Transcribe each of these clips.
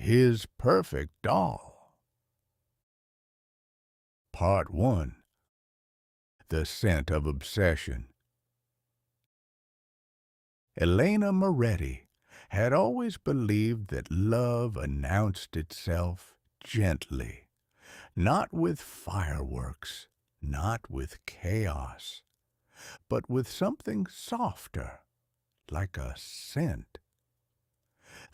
his perfect doll. Part 1. The Scent of Obsession. Elena Moretti had always believed that love announced itself gently, not with fireworks, not with chaos, but with something softer, like a scent.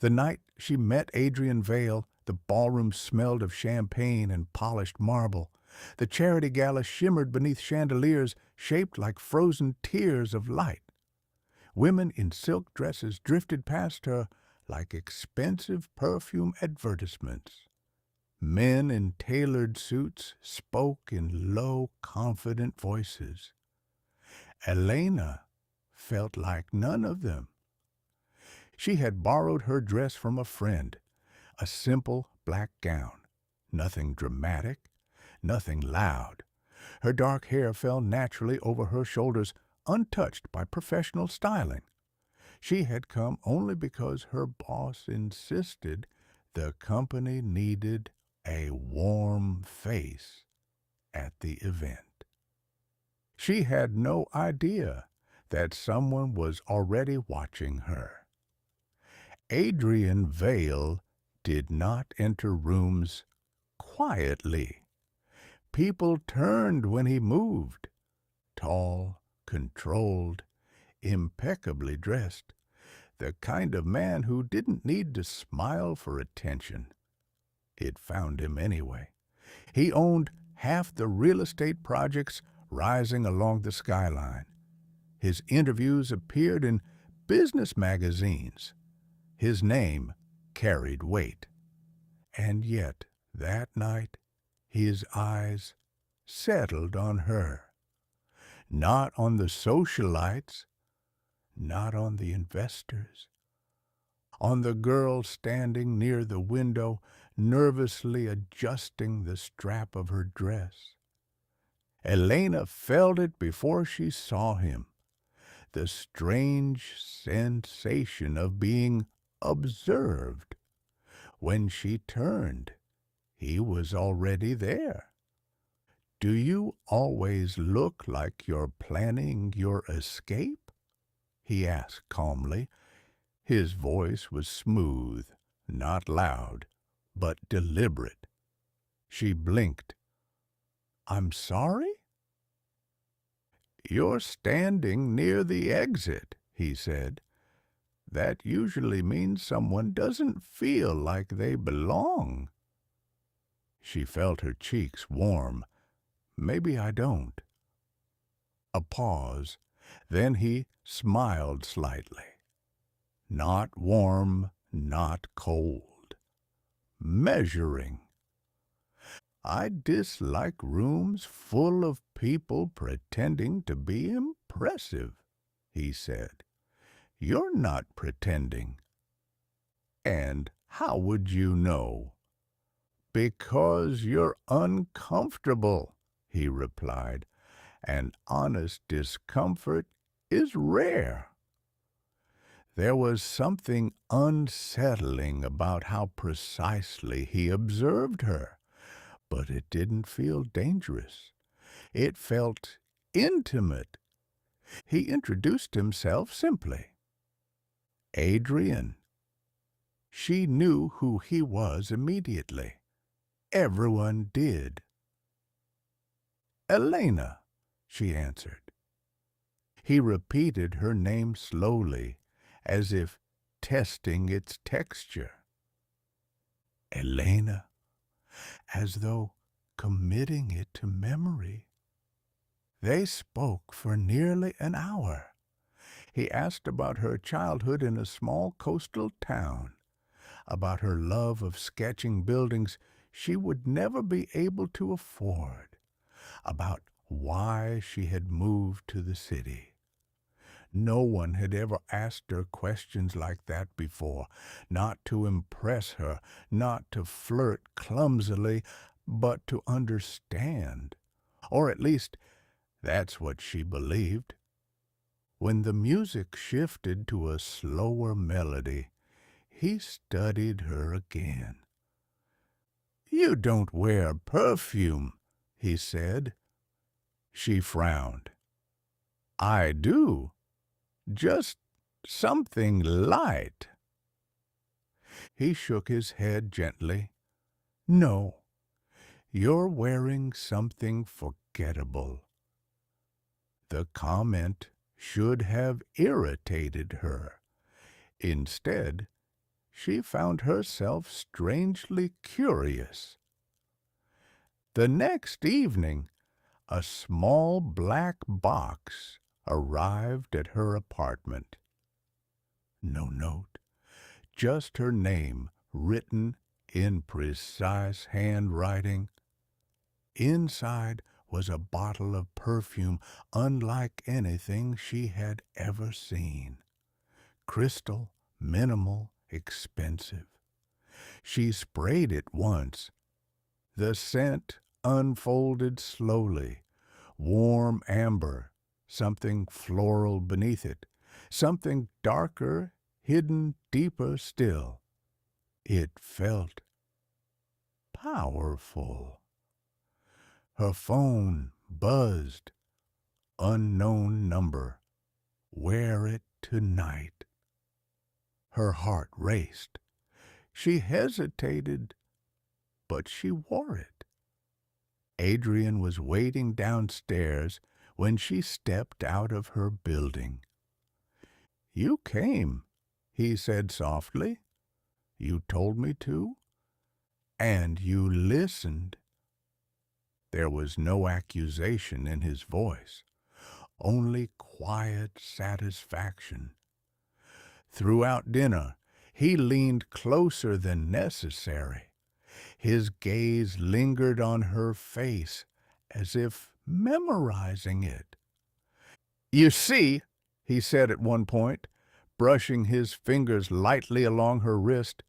The night she met Adrian Vale, the ballroom smelled of champagne and polished marble. The charity gala shimmered beneath chandeliers shaped like frozen tears of light. Women in silk dresses drifted past her like expensive perfume advertisements. Men in tailored suits spoke in low, confident voices. Elena felt like none of them. She had borrowed her dress from a friend, a simple black gown, nothing dramatic, nothing loud. Her dark hair fell naturally over her shoulders, untouched by professional styling. She had come only because her boss insisted the company needed a warm face at the event. She had no idea that someone was already watching her. Adrian Vale did not enter rooms quietly. People turned when he moved. Tall, controlled, impeccably dressed. The kind of man who didn't need to smile for attention. It found him anyway. He owned half the real estate projects rising along the skyline. His interviews appeared in business magazines. His name carried weight. And yet, that night, his eyes settled on her. Not on the socialites, not on the investors. On the girl standing near the window, nervously adjusting the strap of her dress. Elena felt it before she saw him. The strange sensation of being observed. When she turned, he was already there. "Do you always look like you're planning your escape?" he asked calmly. His voice was smooth, not loud, but deliberate. She blinked. "I'm sorry?" "You're standing near the exit," he said. "That usually means someone doesn't feel like they belong." She felt her cheeks warm. "Maybe I don't." A pause. Then he smiled slightly. Not warm, not cold. Measuring. "I dislike rooms full of people pretending to be impressive," he said. "You're not pretending." "And how would you know?" "Because you're uncomfortable," he replied, "and honest discomfort is rare." There was something unsettling about how precisely he observed her, but it didn't feel dangerous. It felt intimate. He introduced himself simply. "Adrian." She knew who he was immediately. Everyone did. "Elena," she answered. He repeated her name slowly, as if testing its texture. Elena, as though committing it to memory. They spoke for nearly an hour. He asked about her childhood in a small coastal town, about her love of sketching buildings she would never be able to afford, about why she had moved to the city. No one had ever asked her questions like that before, not to impress her, not to flirt clumsily, but to understand. Or at least, that's what she believed. When the music shifted to a slower melody, He studied her again. "You don't wear perfume," he said. She frowned. "I do. Just something light." He shook his head gently. "No, you're wearing something forgettable." The comment should have irritated her. Instead, she found herself strangely curious. The next evening, a small black box arrived at her apartment. No note, just her name written in precise handwriting. Inside was a bottle of perfume unlike anything she had ever seen. Crystal, minimal, expensive. She sprayed it once. The scent unfolded slowly. Warm amber, something floral beneath it, something darker, hidden deeper still. It felt powerful. Her phone buzzed. Unknown number. Wear it tonight. Her heart raced. She hesitated, but she wore it. Adrian was waiting downstairs when she stepped out of her building. "You came," he said softly. "You told me to. And you listened." There was no accusation in his voice, only quiet satisfaction. Throughout dinner, he leaned closer than necessary. His gaze lingered on her face, as if memorizing it. "You see," he said at one point, brushing his fingers lightly along her wrist,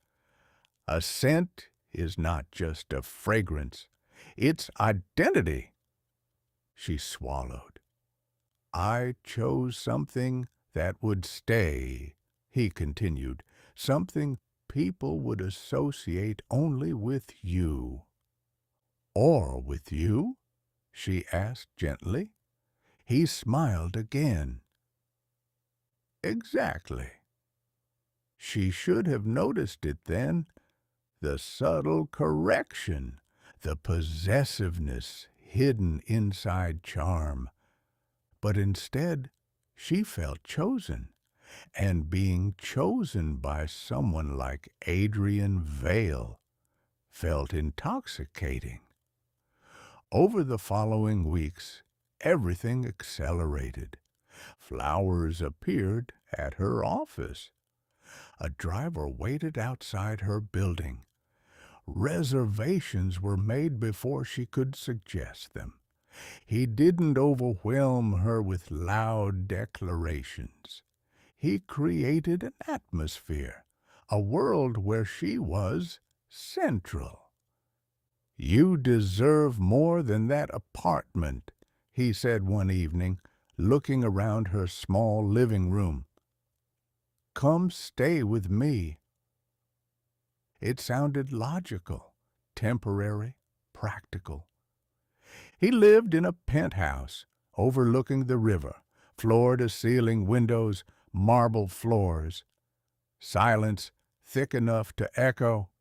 "a scent is not just a fragrance. It's identity." She swallowed. "I chose something that would stay," he continued, "something people would associate only with you." "Or with you?" she asked gently. He smiled again. "Exactly." She should have noticed it then, the subtle correction, the possessiveness hidden inside charm. But instead, she felt chosen, and being chosen by someone like Adrian Vale felt intoxicating. Over the following weeks, everything accelerated. Flowers appeared at her office. A driver waited outside her building. Reservations were made before she could suggest them. He didn't overwhelm her with loud declarations. He created an atmosphere, a world where she was central. "You deserve more than that apartment," he said one evening, looking around her small living room. "Come stay with me." It sounded logical, temporary, practical. He lived in a penthouse overlooking the river, floor-to-ceiling windows, marble floors, silence thick enough to echo.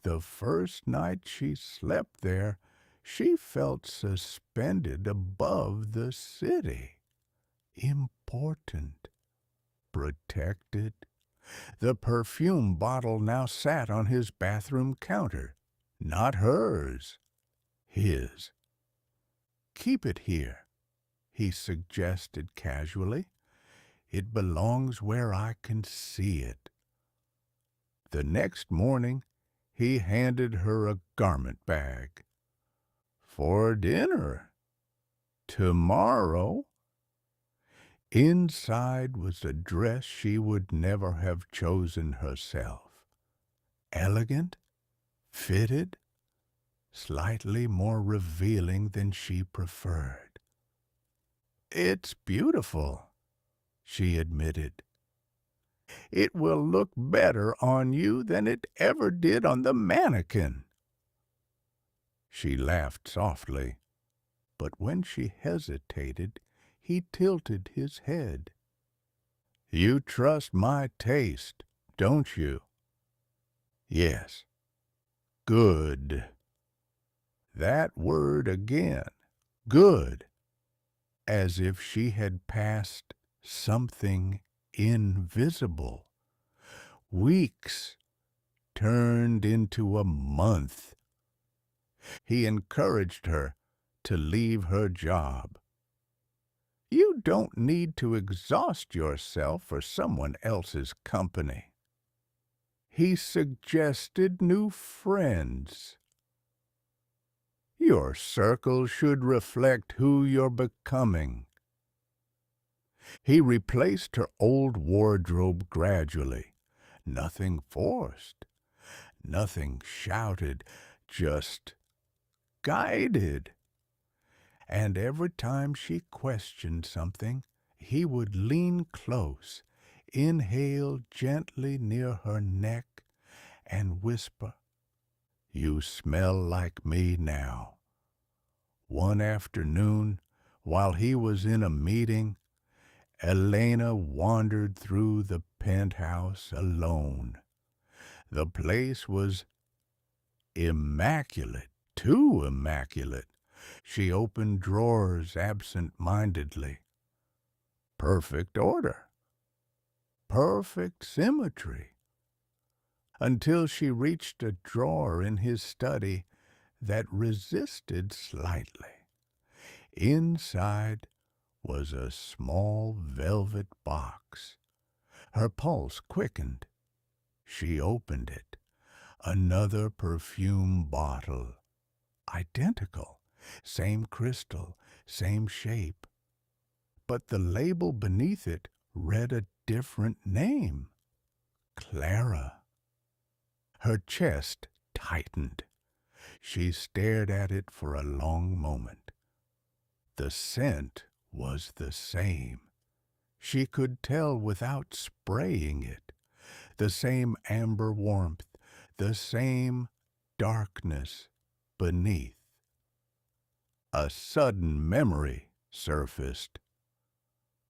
The first night she slept there, she felt suspended above the city. Important. Protected. The perfume bottle now sat on his bathroom counter. Not hers. His. "Keep it here," he suggested casually. "It belongs where I can see it." The next morning, he handed her a garment bag. "For dinner. Tomorrow." Inside was a dress she would never have chosen herself. Elegant, fitted, slightly more revealing than she preferred. "It's beautiful," she admitted. It will look better on you than it ever did on the mannequin." She laughed softly, but when she hesitated, he tilted his head. "You trust my taste, don't you?" "Yes." "Good." That word again. Good. As if she had passed something invisible. Weeks turned into a month. He encouraged her to leave her job. You don't need to exhaust yourself for someone else's company. He suggested new friends. Your circle should reflect who you're becoming. He replaced her old wardrobe gradually. Nothing forced, nothing shouted, just guided. And every time she questioned something, he would lean close, inhale gently near her neck, and whisper, "You smell like me now." One afternoon, while he was in a meeting, Elena wandered through the penthouse alone. The place was immaculate, too immaculate. She opened drawers absent-mindedly. Perfect order, perfect symmetry, until she reached a drawer in his study that resisted slightly. Inside was a small velvet box. Her pulse quickened. She opened it. Another perfume bottle. Identical. Same crystal, same shape. But the label beneath it read a different name. Clara. Her chest tightened. She stared at it for a long moment. The scent was the same. She could tell without spraying it. The same amber warmth, the same darkness beneath. A sudden memory surfaced.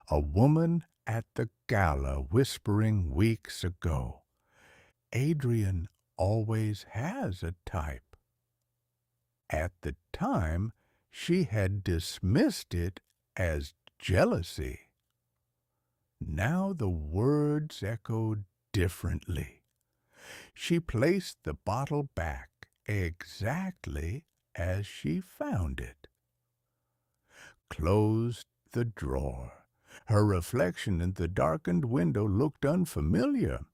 A woman at the gala whispering weeks ago, "Adrian always has a type." At the time, she had dismissed it as jealousy. Now the words echoed differently. She placed the bottle back exactly as she found it, closed the drawer. Her reflection in the darkened window looked unfamiliar.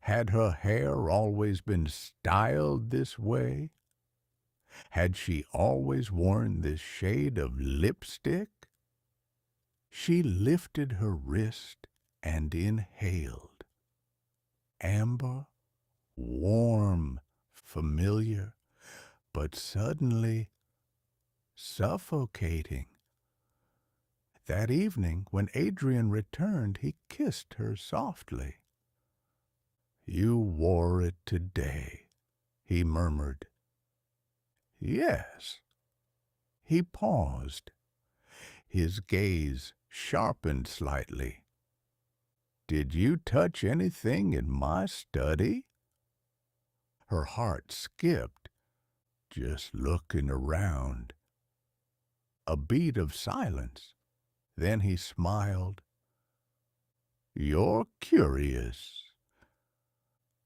Had her hair always been styled this way? Had she always worn this shade of lipstick? She lifted her wrist and inhaled. Amber, warm, familiar, but suddenly suffocating. That evening, when Adrian returned, he kissed her softly. "You wore it today," he murmured. "Yes." He paused. His gaze sharpened slightly. "Did you touch anything in my study?" Her heart skipped, just looking around. A beat of silence. Then he smiled. "You're curious.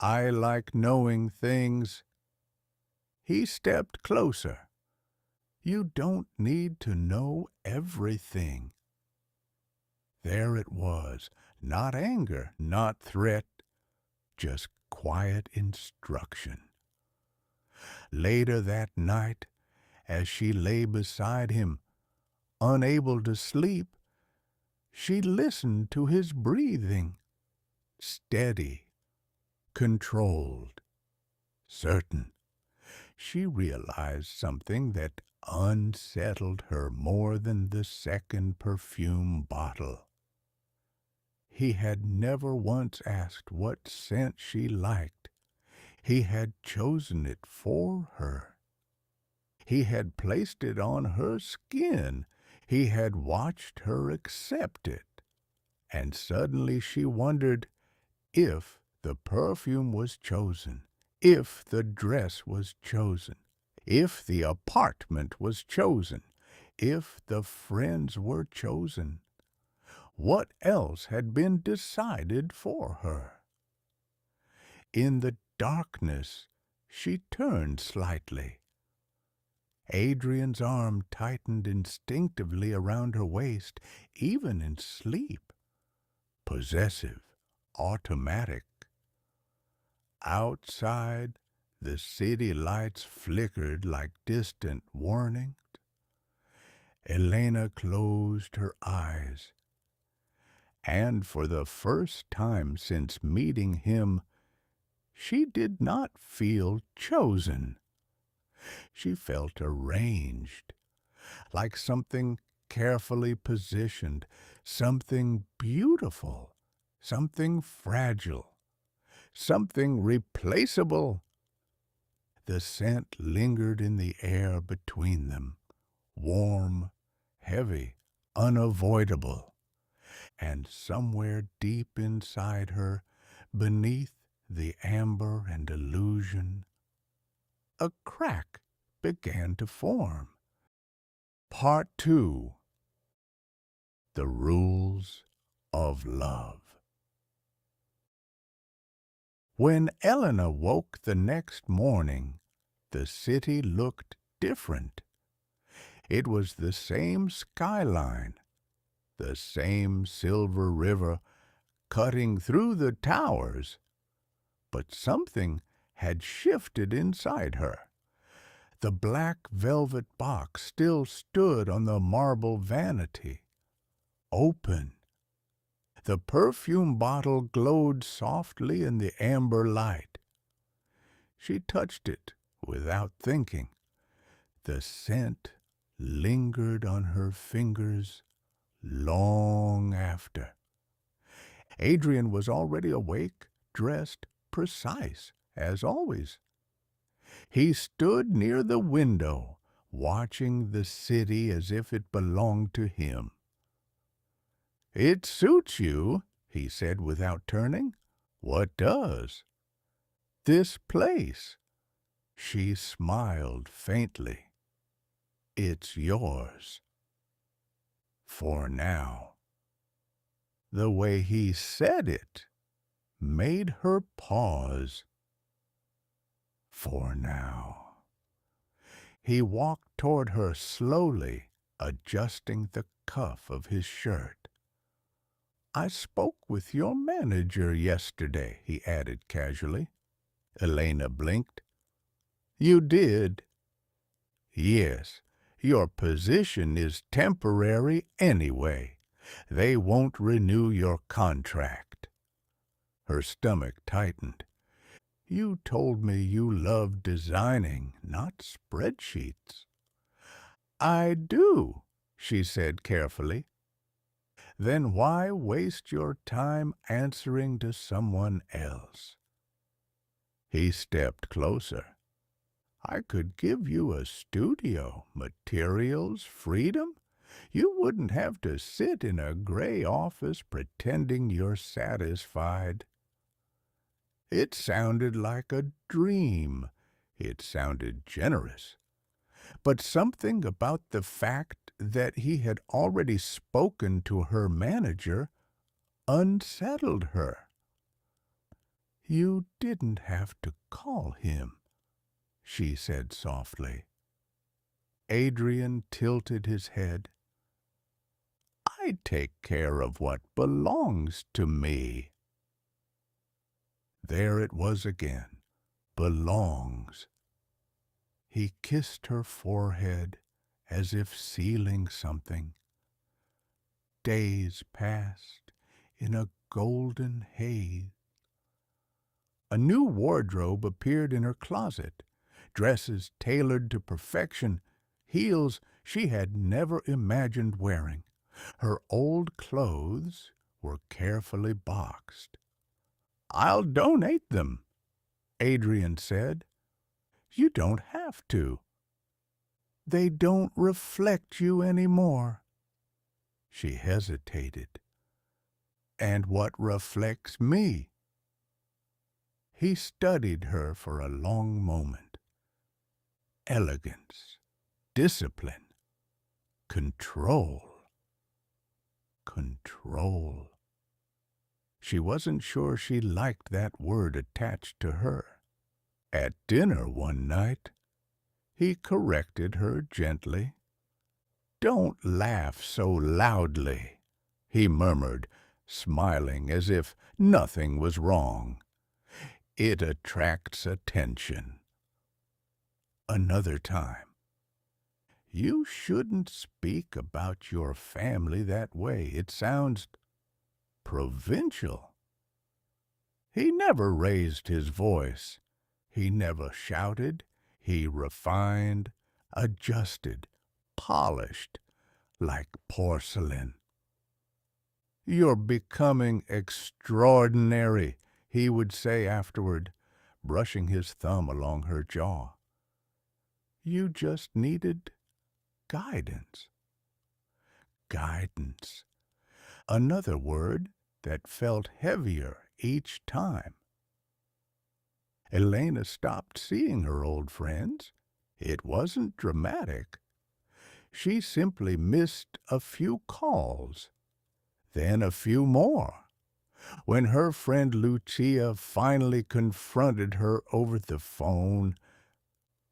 I like knowing things." He stepped closer. "You don't need to know everything." There it was, not anger, not threat, just quiet instruction. Later that night, as she lay beside him, unable to sleep, she listened to his breathing, steady, controlled, certain. She realized something that unsettled her more than the second perfume bottle. He had never once asked what scent she liked. He had chosen it for her. He had placed it on her skin. He had watched her accept it. And suddenly she wondered if the perfume was chosen, if the dress was chosen, if the apartment was chosen, if the friends were chosen. What else had been decided for her? In the darkness, she turned slightly. Adrian's arm tightened instinctively around her waist, even in sleep. Possessive, automatic. Outside, the city lights flickered like distant warnings. Elena closed her eyes, and for the first time since meeting him, she did not feel chosen. She felt arranged, like something carefully positioned, something beautiful, something fragile, something replaceable. The scent lingered in the air between them, warm, heavy, unavoidable. And somewhere deep inside her, beneath the amber and illusion, a crack began to form. Part 2. The Rules of Love. When Elena woke the next morning, the city looked different. It was the same skyline, the same silver river cutting through the towers, but something had shifted inside her. The black velvet box still stood on the marble vanity, open. The perfume bottle glowed softly in the amber light. She touched it without thinking. The scent lingered on her fingers long after. Adrian was already awake, dressed, precise, as always. He stood near the window, watching the city as if it belonged to him. "It suits you," he said without turning. "What does?" "This place." She smiled faintly. "It's yours. For now." The way he said it made her pause. For now. He walked toward her slowly, adjusting the cuff of his shirt. "I spoke with your manager yesterday," he added casually. Elena blinked. "You did?" "Yes. Your position is temporary anyway. They won't renew your contract." Her stomach tightened. "You told me you loved designing, not spreadsheets." "I do," she said carefully. "Then why waste your time answering to someone else?" He stepped closer. "I could give you a studio, materials, freedom. You wouldn't have to sit in a gray office pretending you're satisfied." It sounded like a dream. It sounded generous. But something about the fact that he had already spoken to her manager unsettled her. "You didn't have to call him," she said softly. Adrian tilted his head. "I take care of what belongs to me." There it was again. Belongs. He kissed her forehead as if sealing something. Days passed in a golden haze. A new wardrobe appeared in her closet, dresses tailored to perfection, heels she had never imagined wearing. Her old clothes were carefully boxed. "I'll donate them," Adrian said. "You don't have to. They don't reflect you anymore." She hesitated. "And what reflects me?" He studied her for a long moment. Elegance, discipline, control. Control. She wasn't sure she liked that word attached to her. At dinner one night, he corrected her gently. "Don't laugh so loudly," he murmured, smiling as if nothing was wrong. "It attracts attention." Another time, "You shouldn't speak about your family that way. It sounds provincial." He never raised his voice. He never shouted. He refined, adjusted, polished, like porcelain. "You're becoming extraordinary," he would say afterward, brushing his thumb along her jaw. "You just needed guidance." Guidance. Another word that felt heavier each time. Elena stopped seeing her old friends. It wasn't dramatic. She simply missed a few calls, then a few more. When her friend Lucia finally confronted her over the phone,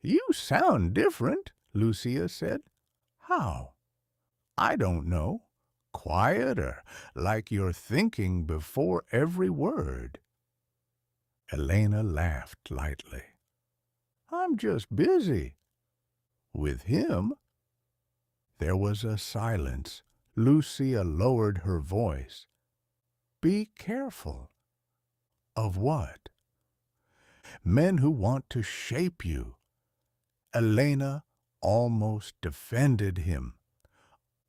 "You sound different," Lucia said. "How?" "I don't know. Quieter, like you're thinking before every word." Elena laughed lightly. "I'm just busy." With him? There was a silence. Lucia lowered her voice. "Be careful." "Of what?" "Men who want to shape you." Elena almost defended him.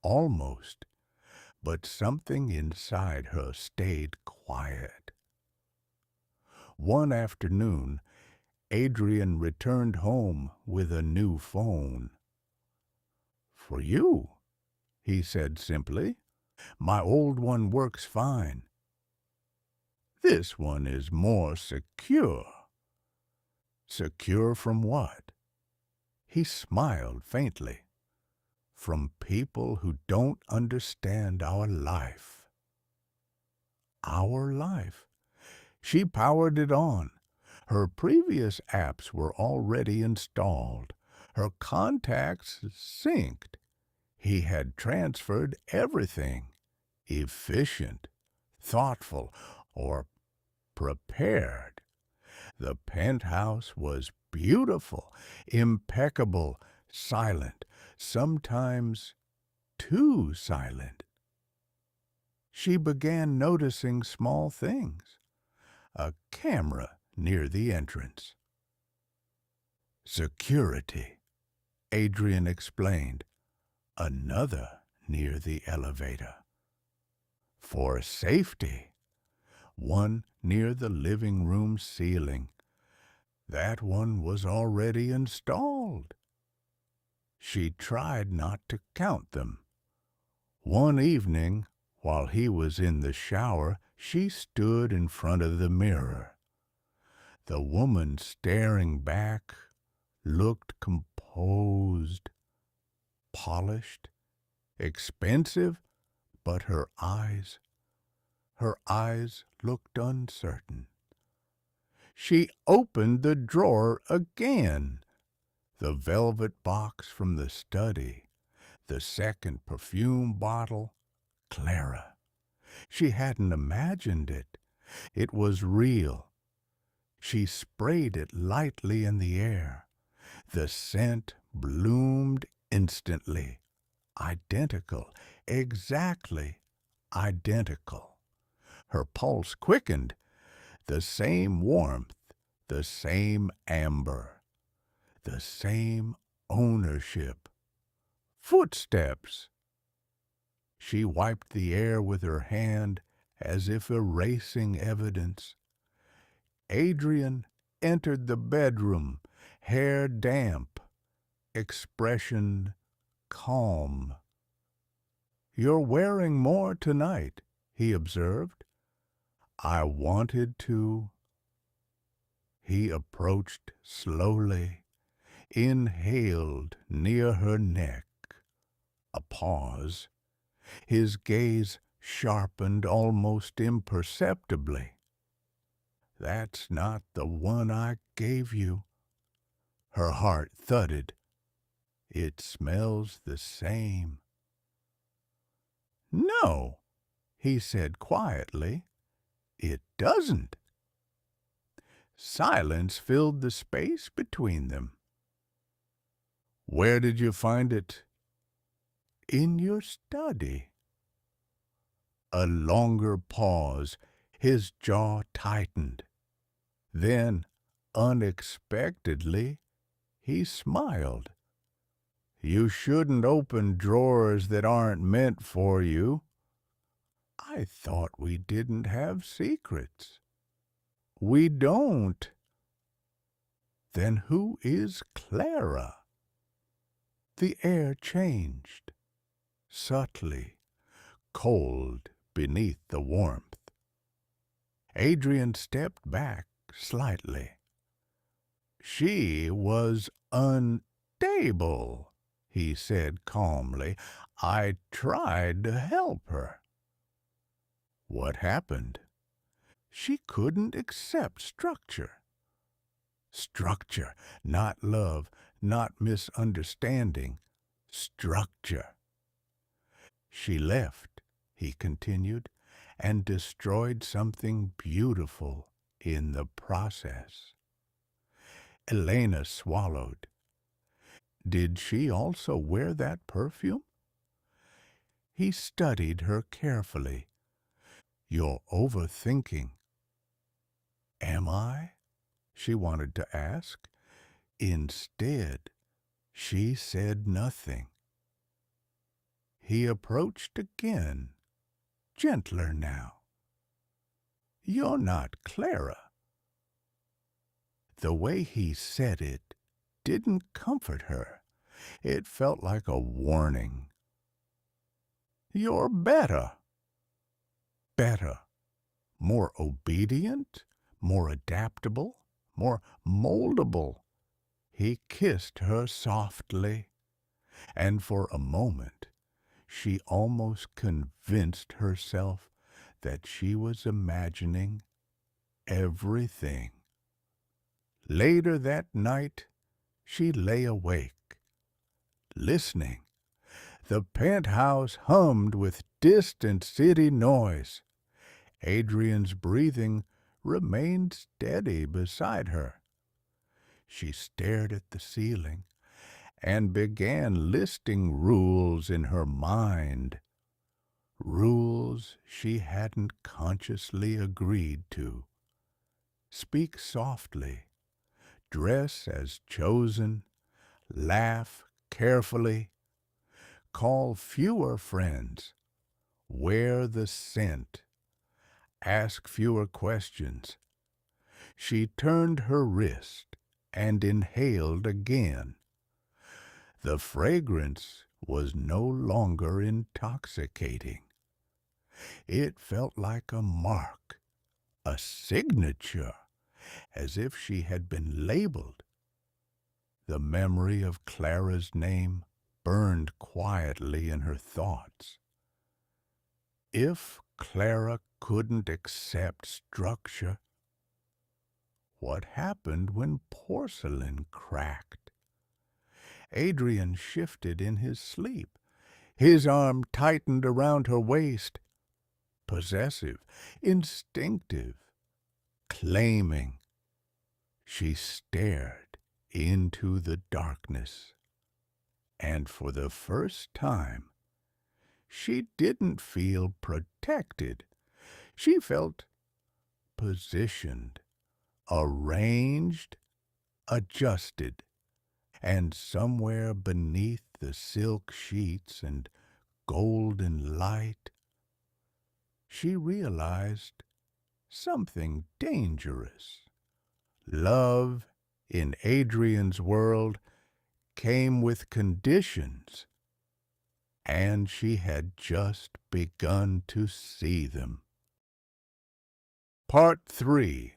Almost. But something inside her stayed quiet. One afternoon, Adrian returned home with a new phone. "For you," he said simply. "My old one works fine. This one is more secure." "Secure from what?" He smiled faintly. "From people who don't understand our life." Our life? She powered it on. Her previous apps were already installed. Her contacts synced. He had transferred everything. Efficient, thoughtful, or prepared. The penthouse was beautiful, impeccable, silent, sometimes too silent. She began noticing small things. A camera near the entrance. "Security," Adrian explained. "Another near the elevator." "For safety." "One near the living room ceiling." That one was already installed. She tried not to count them. One evening, while he was in the shower, she stood in front of the mirror. The woman staring back looked composed, polished, expensive, but her eyes looked uncertain. She opened the drawer again. The velvet box from the study, the second perfume bottle, Clara. She hadn't imagined it. It was real. She sprayed it lightly in the air. The scent bloomed instantly. Identical, exactly identical. Her pulse quickened. The same warmth, the same amber, the same ownership. Footsteps. She wiped the air with her hand as if erasing evidence. Adrian entered the bedroom, hair damp, expression calm. "You're wearing more tonight," he observed. "I wanted to." He approached slowly, inhaled near her neck. A pause. His gaze sharpened almost imperceptibly. "That's not the one I gave you." Her heart thudded. "It smells the same." "No," he said quietly, "it doesn't." Silence filled the space between them. "Where did you find it?" "In your study." A longer pause. His jaw tightened. Then, unexpectedly, he smiled. "You shouldn't open drawers that aren't meant for you." "I thought we didn't have secrets." "We don't." "Then who is Clara?" The air changed, subtly, cold beneath the warmth. Adrian stepped back slightly. "She was unstable," he said calmly. "I tried to help her." "What happened?" "She couldn't accept structure." Structure, not love, not misunderstanding. Structure. "She left," he continued, "and destroyed something beautiful in the process." Elena swallowed. "Did she also wear that perfume?" He studied her carefully. "You're overthinking." "Am I?" she wanted to ask. Instead, she said nothing. He approached again, gentler now. "You're not Clara." The way he said it didn't comfort her. It felt like a warning. "You're better." Better. More obedient, more adaptable, more moldable. He kissed her softly, and for a moment she almost convinced herself that she was imagining everything. Later that night, she lay awake, listening. The penthouse hummed with distant city noise. Adrian's breathing remained steady beside her. She stared at the ceiling and began listing rules in her mind. Rules she hadn't consciously agreed to. Speak softly, dress as chosen, laugh carefully, call fewer friends, wear the scent, ask fewer questions. She turned her wrist and inhaled again. The fragrance was no longer intoxicating. It felt like a mark, a signature, as if she had been labeled. The memory of Clara's name burned quietly in her thoughts. If Clara couldn't accept structure, what happened when porcelain cracked? Adrian shifted in his sleep. His arm tightened around her waist. Possessive, instinctive, claiming. She stared into the darkness. And for the first time, she didn't feel protected. She felt positioned, arranged, adjusted. And somewhere beneath the silk sheets and golden light, she realized something dangerous. Love in Adrian's world came with conditions, and she had just begun to see them. Part 3.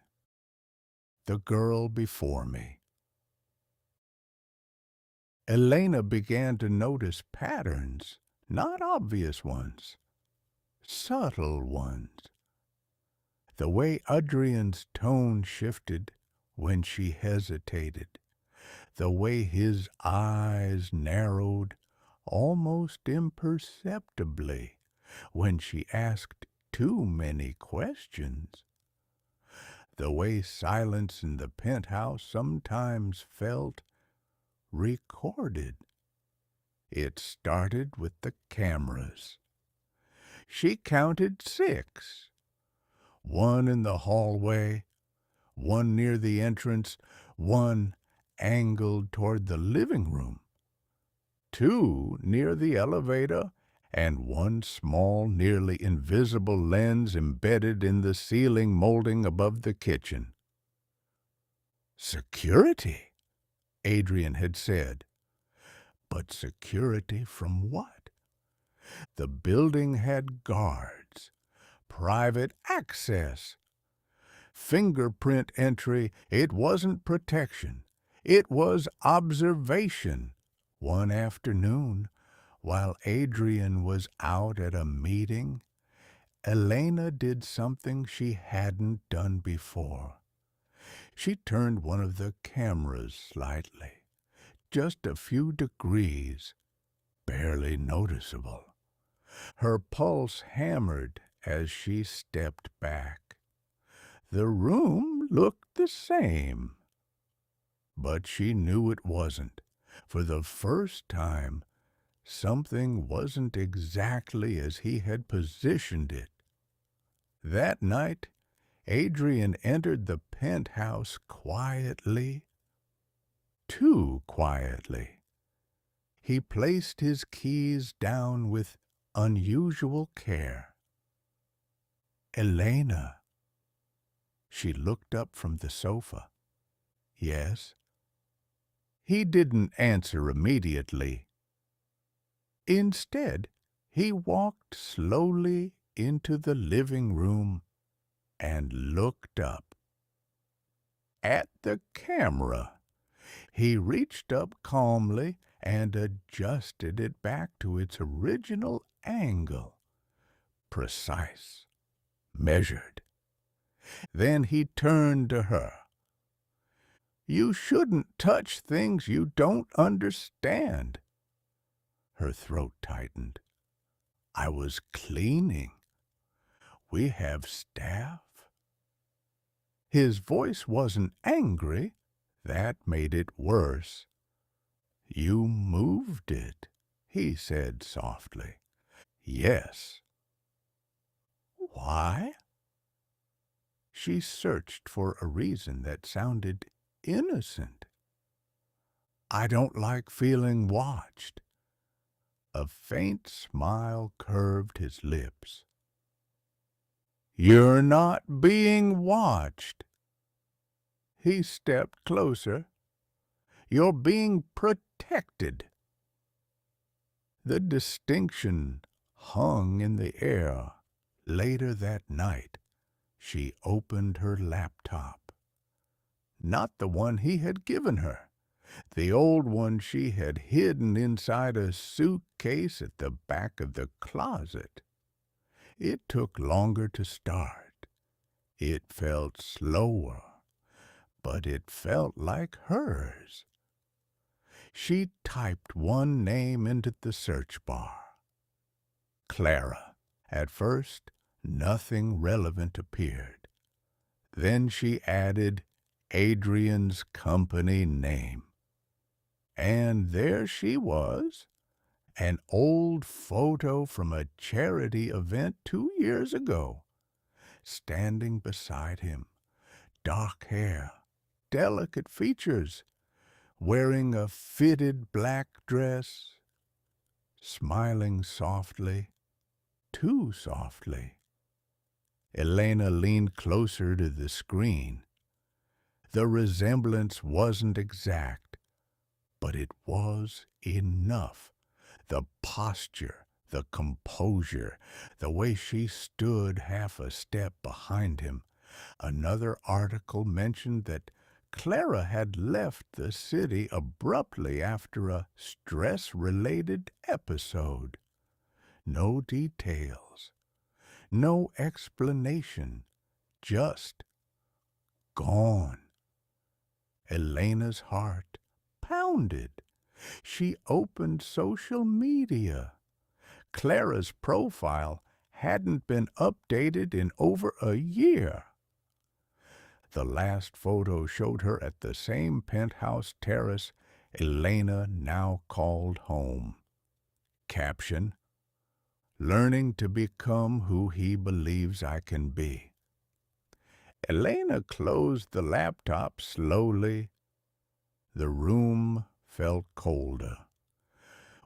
The Girl Before Me. Elena began to notice patterns, not obvious ones, subtle ones. The way Adrian's tone shifted when she hesitated, the way his eyes narrowed almost imperceptibly when she asked too many questions, the way silence in the penthouse sometimes felt recorded. It started with the cameras. She counted 6. One in the hallway, one near the entrance, one angled toward the living room, 2 near the elevator, and one small, nearly invisible lens embedded in the ceiling molding above the kitchen. Security, Adrian had said. But security from what? The building had guards, private access, fingerprint entry. It wasn't protection. It was observation. One afternoon, while Adrian was out at a meeting, Elena did something she hadn't done before. She turned one of the cameras slightly, just a few degrees, barely noticeable. Her pulse hammered as she stepped back. The room looked the same, but she knew it wasn't. For the first time, something wasn't exactly as he had positioned it. That night, Adrian entered the penthouse quietly, too quietly. He placed his keys down with unusual care. Elena. She looked up from the sofa. Yes. He didn't answer immediately. Instead, he walked slowly into the living room and looked up. At the camera. He reached up calmly and adjusted it back to its original angle. Precise. Measured. Then he turned to her. You shouldn't touch things you don't understand. Her throat tightened. I was cleaning. We have staff. His voice wasn't angry. That made it worse. You moved it, he said softly. Yes. Why? She searched for a reason that sounded innocent. I don't like feeling watched. A faint smile curved his lips. You're not being watched. He stepped closer. You're being protected. The distinction hung in the air. Later that night, she opened her laptop. Not the one he had given her. The old one she had hidden inside a suitcase at the back of the closet. It took longer to start. It felt slower, but it felt like hers. She typed one name into the search bar. Clara. At first, nothing relevant appeared. Then she added Adrian's company name. And there she was, an old photo from a charity event 2 years ago, standing beside him, dark hair, delicate features, wearing a fitted black dress, smiling softly, too softly. Elena leaned closer to the screen. The resemblance wasn't exact, but it was enough. The posture, the composure, the way she stood half a step behind him. Another article mentioned that Clara had left the city abruptly after a stress-related episode. No details, no explanation, just gone. Elena's heart pounded. She opened social media. Clara's profile hadn't been updated in over a year. The last photo showed her at the same penthouse terrace Elena now called home. Caption: "Learning to become who he believes I can be." Elena closed the laptop slowly. The room felt colder.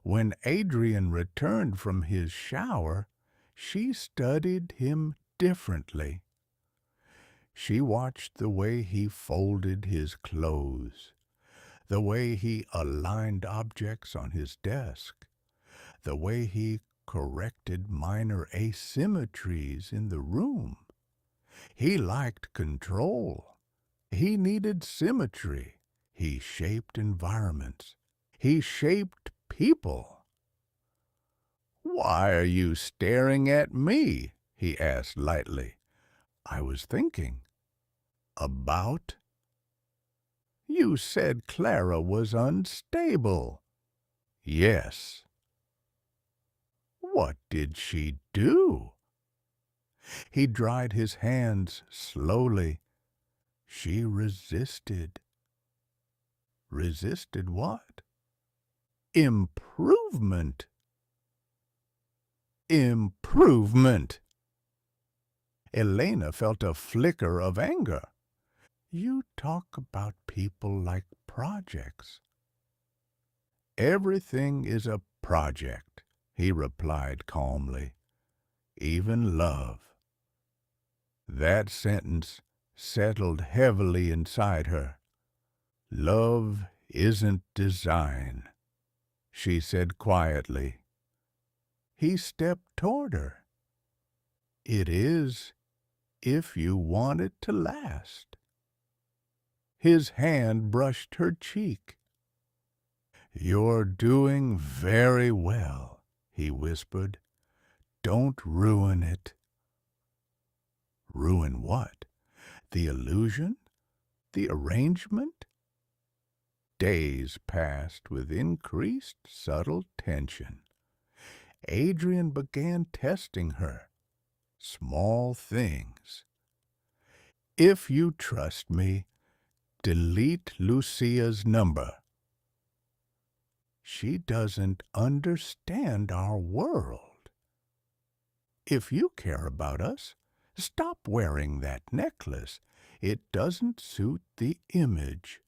When Adrian returned from his shower, she studied him differently. She watched the way he folded his clothes, the way he aligned objects on his desk, the way he corrected minor asymmetries in the room. He liked control. He needed symmetry. He shaped environments. He shaped people. "Why are you staring at me?" he asked lightly. "I was thinking." "About?" "You said Clara was unstable." "Yes." "What did she do?" He dried his hands slowly. "She resisted." "Resisted what?" "Improvement." "Improvement!" Elena felt a flicker of anger. "You talk about people like projects." "Everything is a project," he replied calmly. "Even love." That sentence settled heavily inside her. "Love isn't design," she said quietly. He stepped toward her. "It is, if you want it to last." His hand brushed her cheek. "You're doing very well," he whispered. "Don't ruin it." Ruin what? The illusion? The arrangement? Days passed with increased subtle tension. Adrian began testing her. Small things. "If you trust me, delete Lucia's number." "She doesn't understand our world." "If you care about us, stop wearing that necklace. It doesn't suit the image."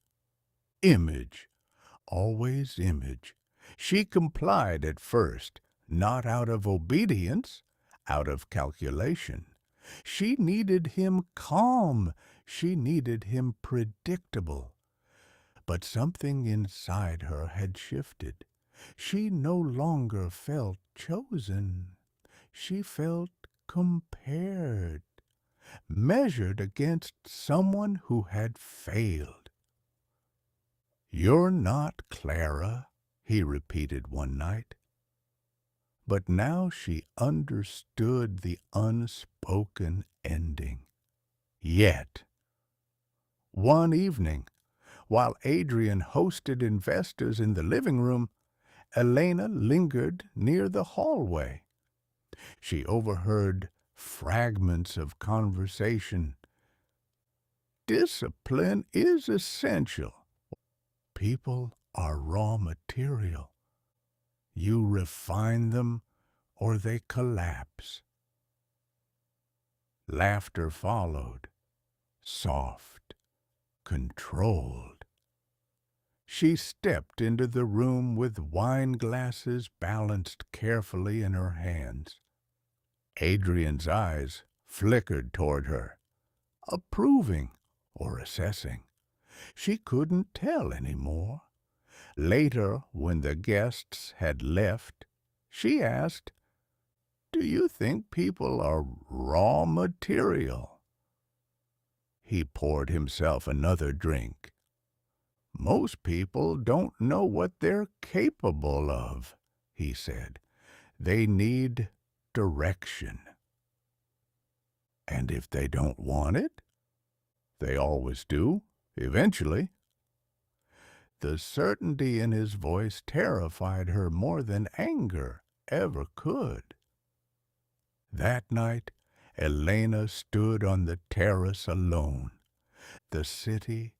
Image. Always image. She complied at first, not out of obedience, out of calculation. She needed him calm. She needed him predictable. But something inside her had shifted. She no longer felt chosen. She felt compared, measured against someone who had failed. "You're not Clara," he repeated one night. But now she understood the unspoken ending. Yet. One evening, while Adrian hosted investors in the living room, Elena lingered near the hallway. She overheard fragments of conversation. "Discipline is essential. People are raw material. You refine them or they collapse." Laughter followed, soft, controlled. She stepped into the room with wine glasses balanced carefully in her hands. Adrian's eyes flickered toward her, approving or assessing. She couldn't tell any more. Later, when the guests had left, she asked, "Do you think people are raw material?" He poured himself another drink. "Most people don't know what they're capable of," he said. "They need direction. And if they don't want it, they always do, eventually." The certainty in his voice terrified her more than anger ever could. That night, Elena stood on the terrace alone. The city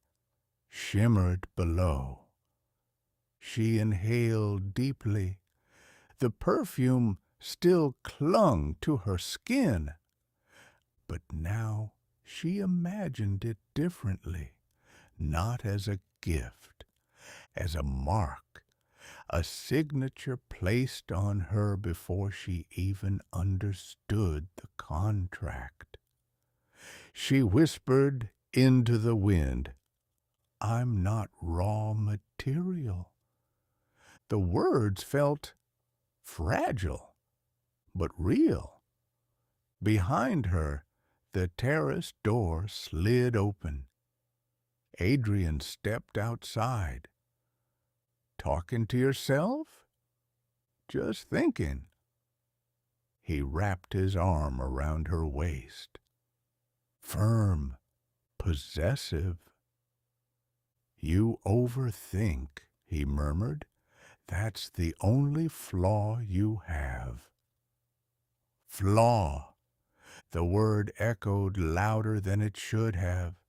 shimmered below. She inhaled deeply. The perfume still clung to her skin. But now she imagined it differently, not as a gift, as a mark, a signature placed on her before she even understood the contract. She whispered into the wind, "I'm not raw material." The words felt fragile, but real. Behind her, the terrace door slid open. Adrian stepped outside. "Talking to yourself?" "Just thinking." He wrapped his arm around her waist. Firm, possessive. "You overthink," he murmured. "That's the only flaw you have." Flaw. The word echoed louder than it should have.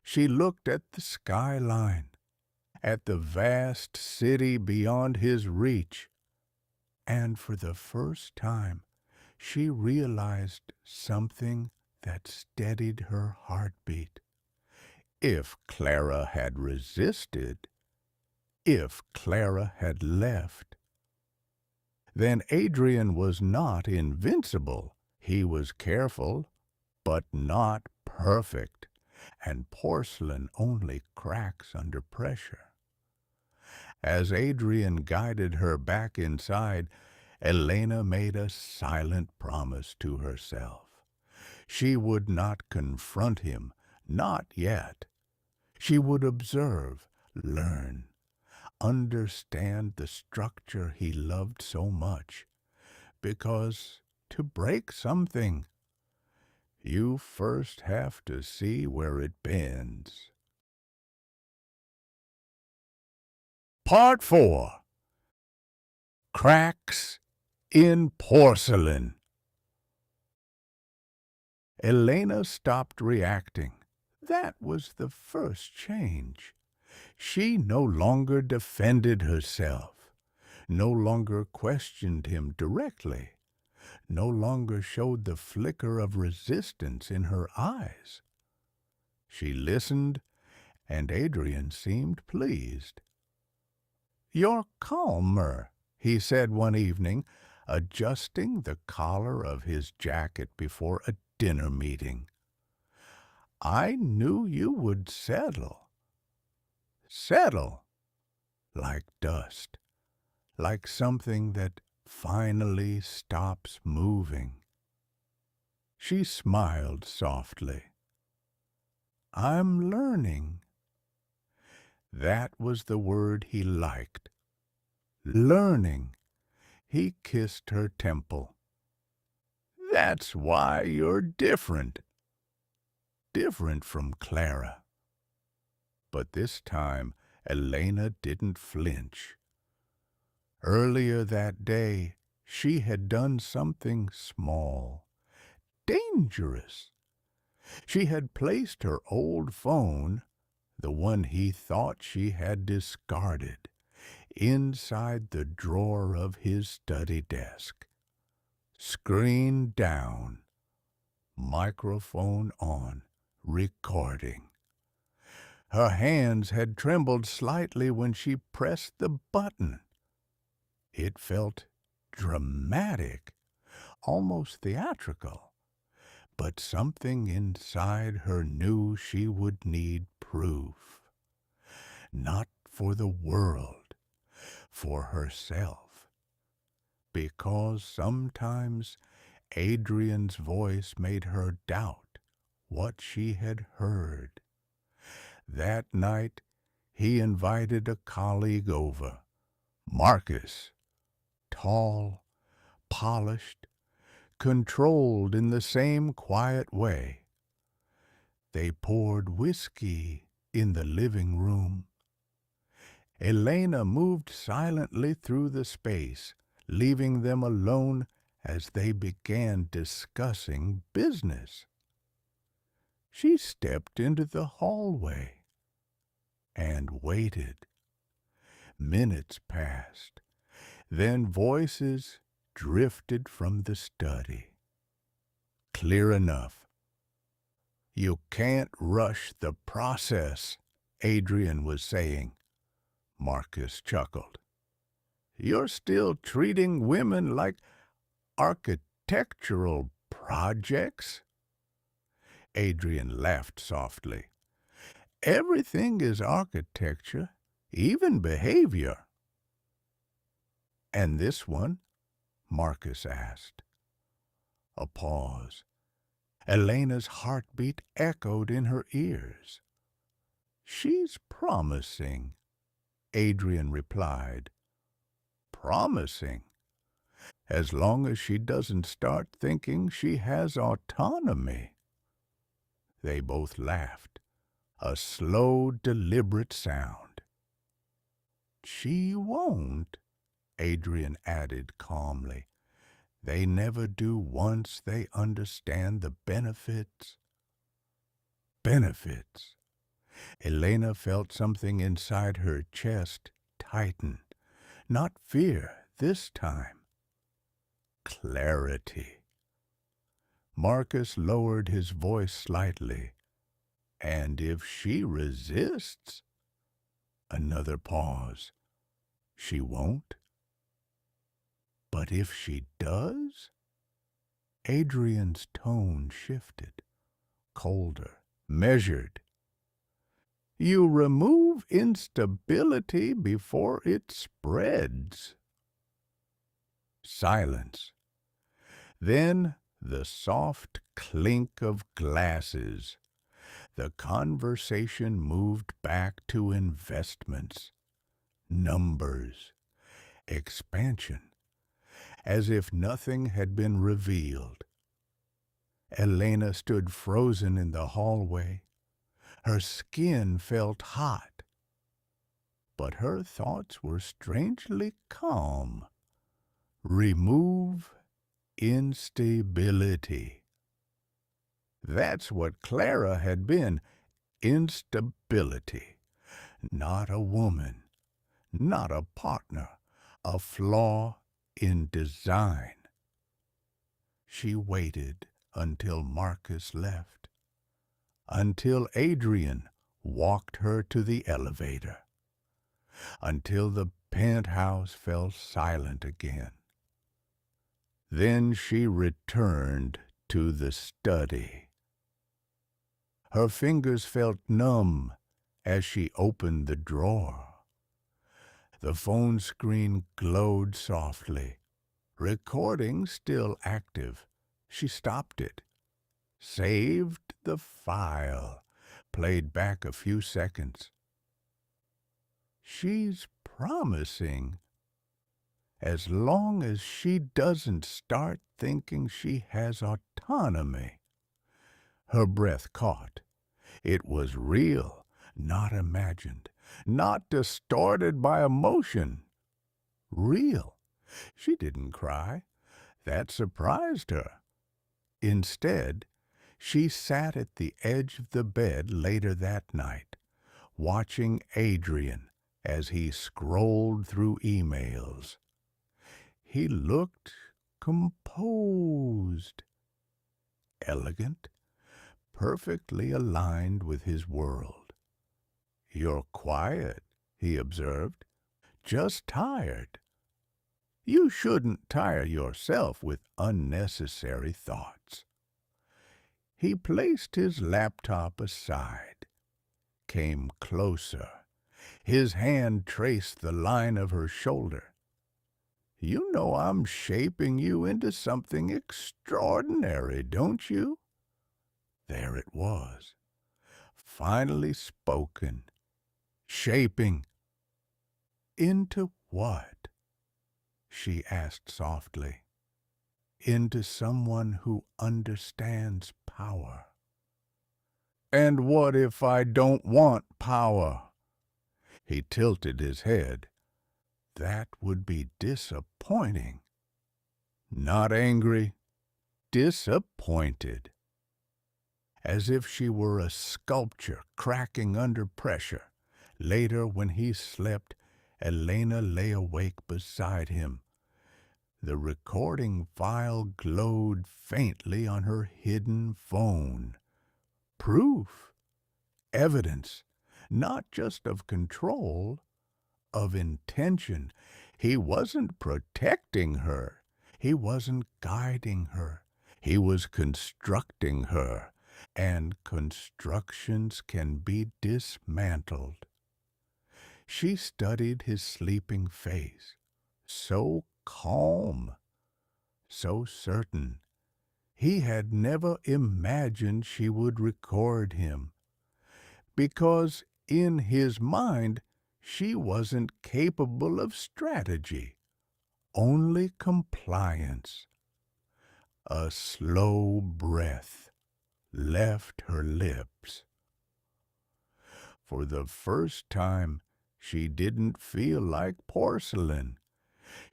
She looked at the skyline, at the vast city beyond his reach, and for the first time she realized something that steadied her heartbeat. If Clara had resisted, if Clara had left, then Adrian was not invincible. He was careful, but not perfect, and porcelain only cracks under pressure. As Adrian guided her back inside, Elena made a silent promise to herself. She would not confront him, not yet. She would observe, learn, understand the structure he loved so much, because to break something, you first have to see where it bends. Part 4. Cracks in Porcelain. Elena stopped reacting. That was the first change. She no longer defended herself, no longer questioned him directly, no longer showed the flicker of resistance in her eyes. She listened, and Adrian seemed pleased. "You're calmer," he said one evening, adjusting the collar of his jacket before a dinner meeting. "I knew you would settle." Settle, like dust, like something that finally stops moving. She smiled softly. "I'm learning." That was the word he liked. Learning. He kissed her temple. "That's why you're different." Different from Clara. But this time Elena didn't flinch. Earlier that day she had done something small, dangerous. She had placed her old phone, the one he thought she had discarded, inside the drawer of his study desk. Screen down, microphone on, recording. Her hands had trembled slightly when she pressed the button. It felt dramatic, almost theatrical. but something inside her knew she would need proof. Not for the world, for herself. Because sometimes Adrian's voice made her doubt what she had heard. That night, he invited a colleague over, Marcus, tall, polished, controlled in the same quiet way. They poured whiskey in the living room. Elena moved silently through the space, leaving them alone as they began discussing business. She stepped into the hallway and waited. Minutes passed. Then voices drifted from the study. Clear enough. You can't rush the process, Adrian was saying. Marcus chuckled. You're still treating women like architectural projects? Adrian laughed softly. Everything is architecture, even behavior. And this one? Marcus asked. A pause. Elena's heartbeat echoed in her ears. She's promising, Adrian replied. Promising? As long as she doesn't start thinking she has autonomy. They both laughed, a slow, deliberate sound. She won't, Adrian added calmly. They never do once they understand the benefits. Benefits. Elena felt something inside her chest tighten. Not fear this time. Clarity. Marcus lowered his voice slightly. And if she resists? Another pause. She won't? But if she does? Adrian's tone shifted, colder, measured. You remove instability before it spreads. Silence. Then the soft clink of glasses. The conversation moved back to investments, numbers, expansion, as if nothing had been revealed. Elena stood frozen in the hallway. Her skin felt hot, but her thoughts were strangely calm. Remove instability. That's what Clara had been, instability. Not a woman, not a partner, a flaw in design. She waited until Marcus left, until Adrian walked her to the elevator, until the penthouse fell silent again. Then she returned to the study. Her fingers felt numb as she opened the drawer. The phone screen glowed softly. Recording still active. She stopped it. Saved the file. Played back a few seconds. She's promising. As long as she doesn't start thinking she has autonomy. Her breath caught. It was real, not imagined, not distorted by emotion. Real. She didn't cry. That surprised her. Instead, she sat at the edge of the bed later that night, watching Adrian as he scrolled through emails. He looked composed, elegant, perfectly aligned with his world. You're quiet, he observed, just tired. You shouldn't tire yourself with unnecessary thoughts. He placed his laptop aside, came closer. His hand traced the line of her shoulder. "You know I'm shaping you into something extraordinary, don't you?" There it was, finally spoken. Shaping. Into what? She asked softly. Into someone who understands power. And what if I don't want power? He tilted his head. That would be disappointing. Not angry, disappointed. As if she were a sculpture cracking under pressure. Later, when he slept, Elena lay awake beside him. The recording file glowed faintly on her hidden phone. Proof, evidence, not just of control, of intention. He wasn't protecting her. He wasn't guiding her. He was constructing her, and constructions can be dismantled. She studied his sleeping face, so calm, so certain. He had never imagined she would record him, because in his mind she wasn't capable of strategy, only compliance. A slow breath left her lips. For the first time, she didn't feel like porcelain.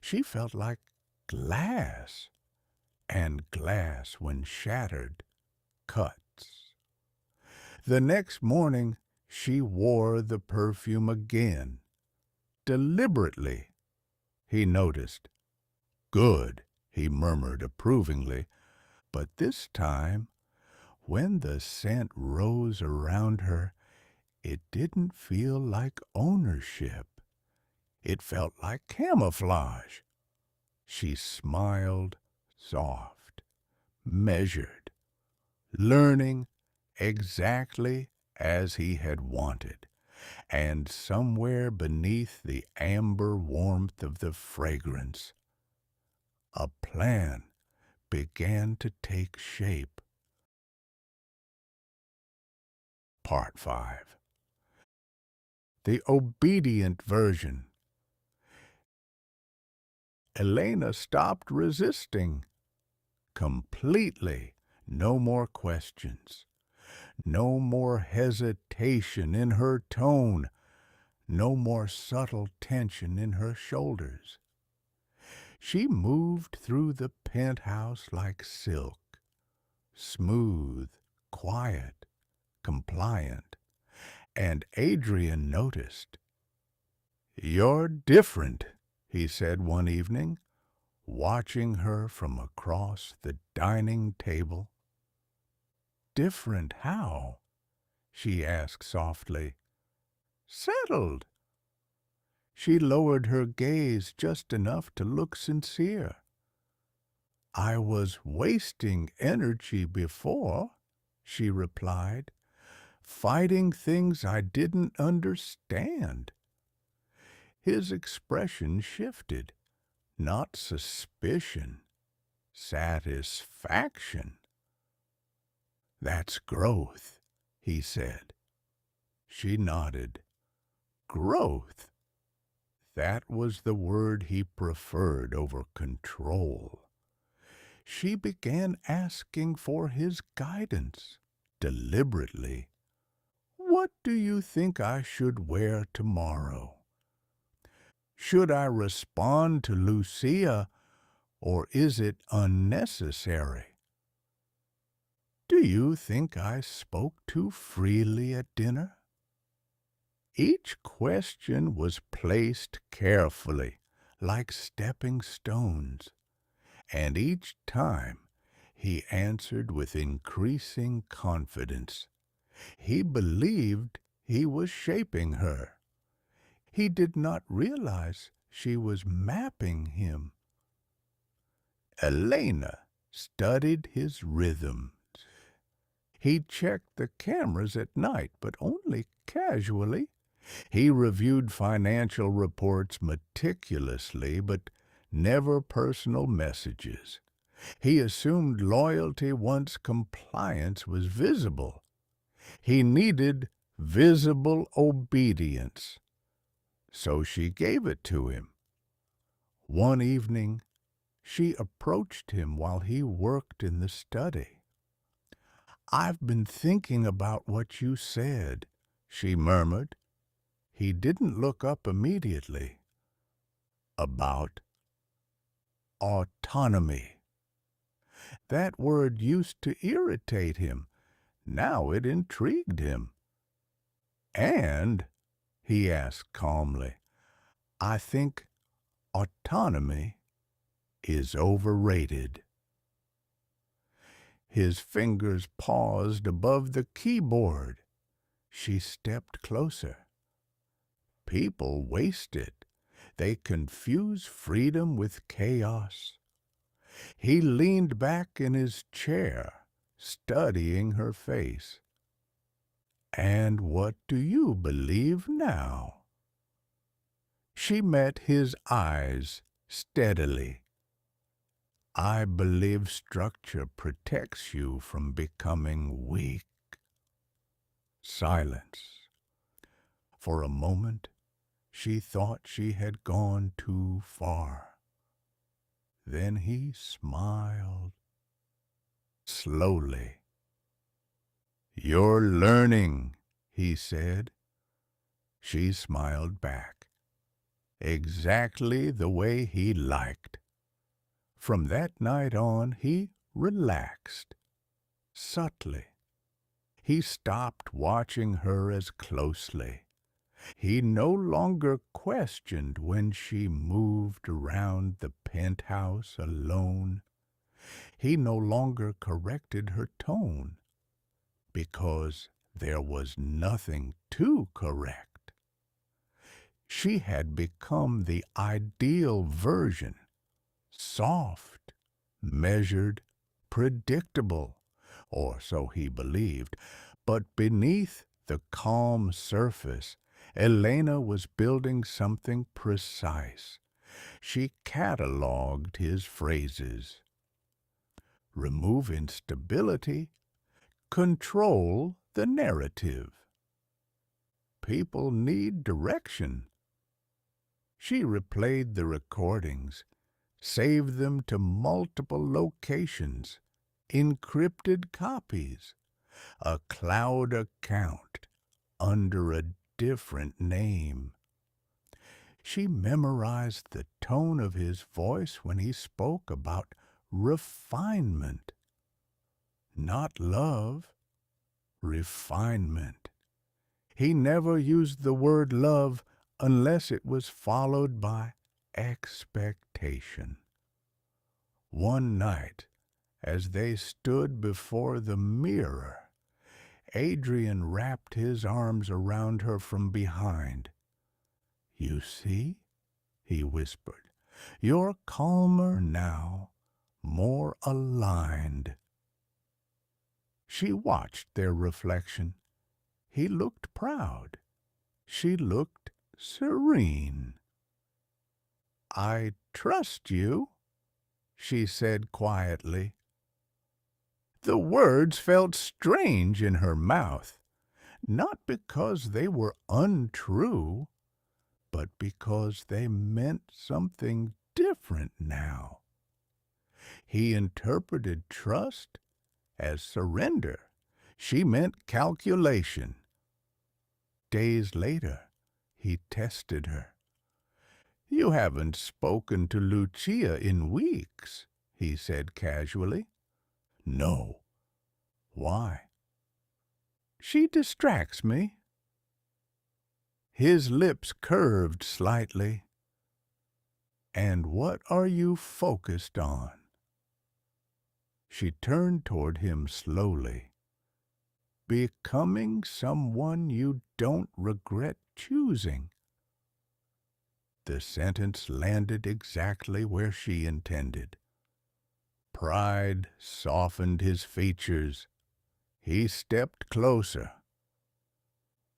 She felt like glass, and glass, when shattered, cuts. The next morning, she wore the perfume again, deliberately. He noticed. Good, he murmured approvingly, but this time, when the scent rose around her, it didn't feel like ownership. It felt like camouflage. She smiled, soft, measured, learning exactly as he had wanted, and somewhere beneath the amber warmth of the fragrance, a plan began to take shape. Part 5. The obedient version. Elena stopped resisting. Completely. No more questions. No more hesitation in her tone. No more subtle tension in her shoulders. She moved through the penthouse like silk, smooth, quiet, compliant, and Adrian noticed. "You're different," he said one evening, watching her from across the dining table. "Different how?" she asked softly. "Settled." She lowered her gaze just enough to look sincere. "I was wasting energy before," she replied, "fighting things I didn't understand." His expression shifted. Not suspicion, satisfaction. "That's growth," he said. She nodded. Growth. That was the word he preferred over control. She began asking for his guidance, deliberately. "What do you think I should wear tomorrow? Should I respond to Lucia, or is it unnecessary? Do you think I spoke too freely at dinner?" Each question was placed carefully, like stepping stones, and each time he answered with increasing confidence. He believed he was shaping her. He did not realize she was mapping him. Elena studied his rhythms. He checked the cameras at night, but only casually. He reviewed financial reports meticulously, but never personal messages. He assumed loyalty once compliance was visible. He needed visible obedience, so she gave it to him. One evening, she approached him while he worked in the study. "I've been thinking about what you said," she murmured. He didn't look up immediately. "About autonomy." That word used to irritate him. Now it intrigued him. "And," he asked calmly, "I think autonomy is overrated." His fingers paused above the keyboard. She stepped closer. People waste it. They confuse freedom with chaos. He leaned back in his chair, studying her face. "And what do you believe now?" She met his eyes steadily. "I believe structure protects you from becoming weak." Silence. For a moment, she thought she had gone too far. Then he smiled. Slowly. "You're learning," he said. She smiled back. Exactly the way he liked. From that night on, he relaxed. Subtly. He stopped watching her as closely. He no longer questioned when she moved around the penthouse alone. He no longer corrected her tone, because there was nothing to correct. She had become the ideal version, soft, measured, predictable, or so he believed. But beneath the calm surface, Elena was building something precise. She catalogued his phrases. Remove instability, control the narrative. People need direction. She replayed the recordings, saved them to multiple locations, encrypted copies, a cloud account under a different name. She memorized the tone of his voice when he spoke about refinement. Not love, refinement. He never used the word love unless it was followed by expectation. One night, as they stood before the mirror, Adrian wrapped his arms around her from behind. "You see," he whispered, "you're calmer now, more aligned." She watched their reflection. He looked proud. She looked serene. "I trust you," she said quietly. The words felt strange in her mouth, not because they were untrue, but because they meant something different now. He interpreted trust as surrender. She meant calculation. Days later, he tested her. "You haven't spoken to Lucia in weeks," he said casually. "No." "Why?" "She distracts me." His lips curved slightly. "And what are you focused on?" She turned toward him slowly. "Becoming someone you don't regret choosing." The sentence landed exactly where she intended. Pride softened his features. He stepped closer.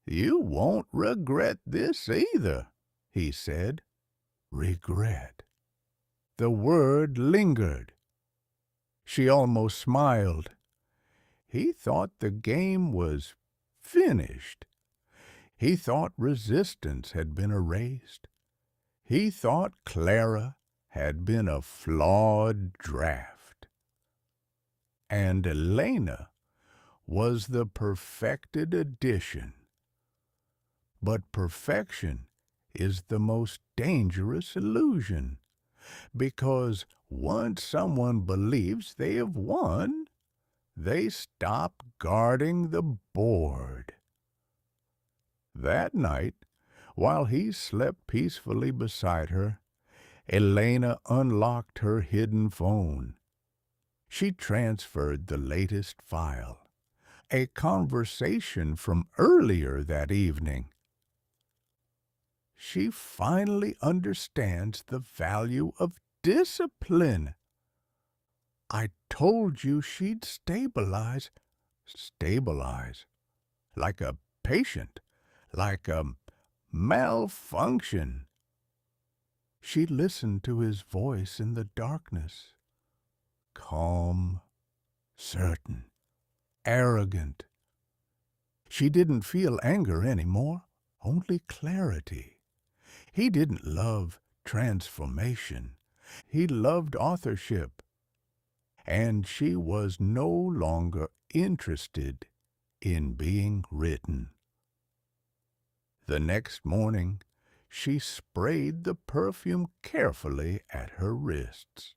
"You won't regret this either," he said. Regret. The word lingered. She almost smiled. He thought the game was finished. He thought resistance had been erased. He thought Clara had been a flawed draft. And Elena was the perfected addition. But perfection is the most dangerous illusion, because once someone believes they have won, they stop guarding the board. That night, while he slept peacefully beside her, Elena unlocked her hidden phone. She transferred the latest file, a conversation from earlier that evening. She finally understands the value of discipline. I told you she'd stabilize, like a patient, like a malfunction. She listened to his voice in the darkness. Calm, certain, arrogant. She didn't feel anger anymore, only clarity. He didn't love transformation. He loved authorship. And she was no longer interested in being written. The next morning, she sprayed the perfume carefully at her wrists.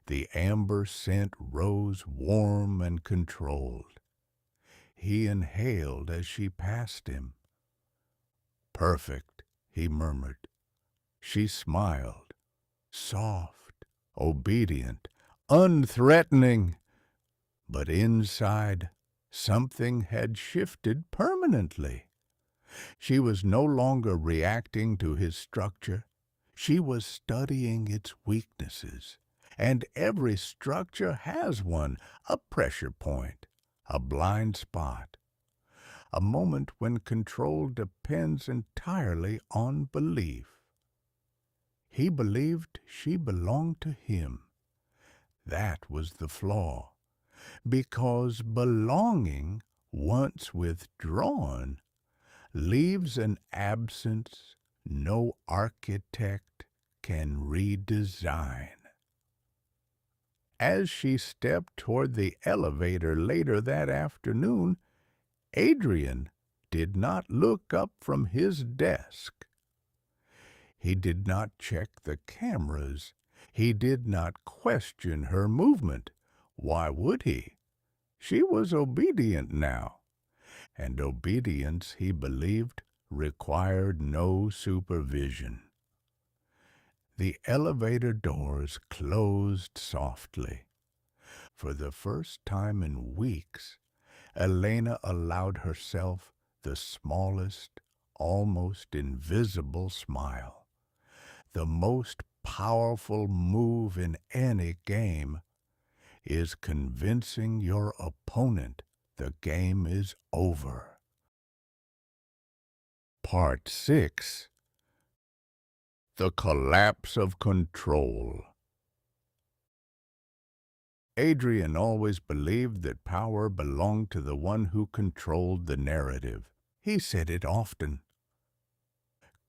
The amber scent rose warm and controlled. He inhaled as she passed him. "Perfect," he murmured. She smiled, soft, obedient, unthreatening. But inside, something had shifted permanently. She was no longer reacting to his structure. She was studying its weaknesses. And every structure has one, a pressure point, a blind spot, a moment when control depends entirely on belief. He believed she belonged to him. That was the flaw, because belonging, once withdrawn, leaves an absence no architect can redesign. As she stepped toward the elevator later that afternoon, Adrian did not look up from his desk. He did not check the cameras. He did not question her movement. Why would he? She was obedient now, and obedience, he believed, required no supervision. The elevator doors closed softly. For the first time in weeks, Elena allowed herself the smallest, almost invisible smile. The most powerful move in any game is convincing your opponent the game is over. Part 6. The Collapse of Control. Adrian always believed that power belonged to the one who controlled the narrative. He said it often.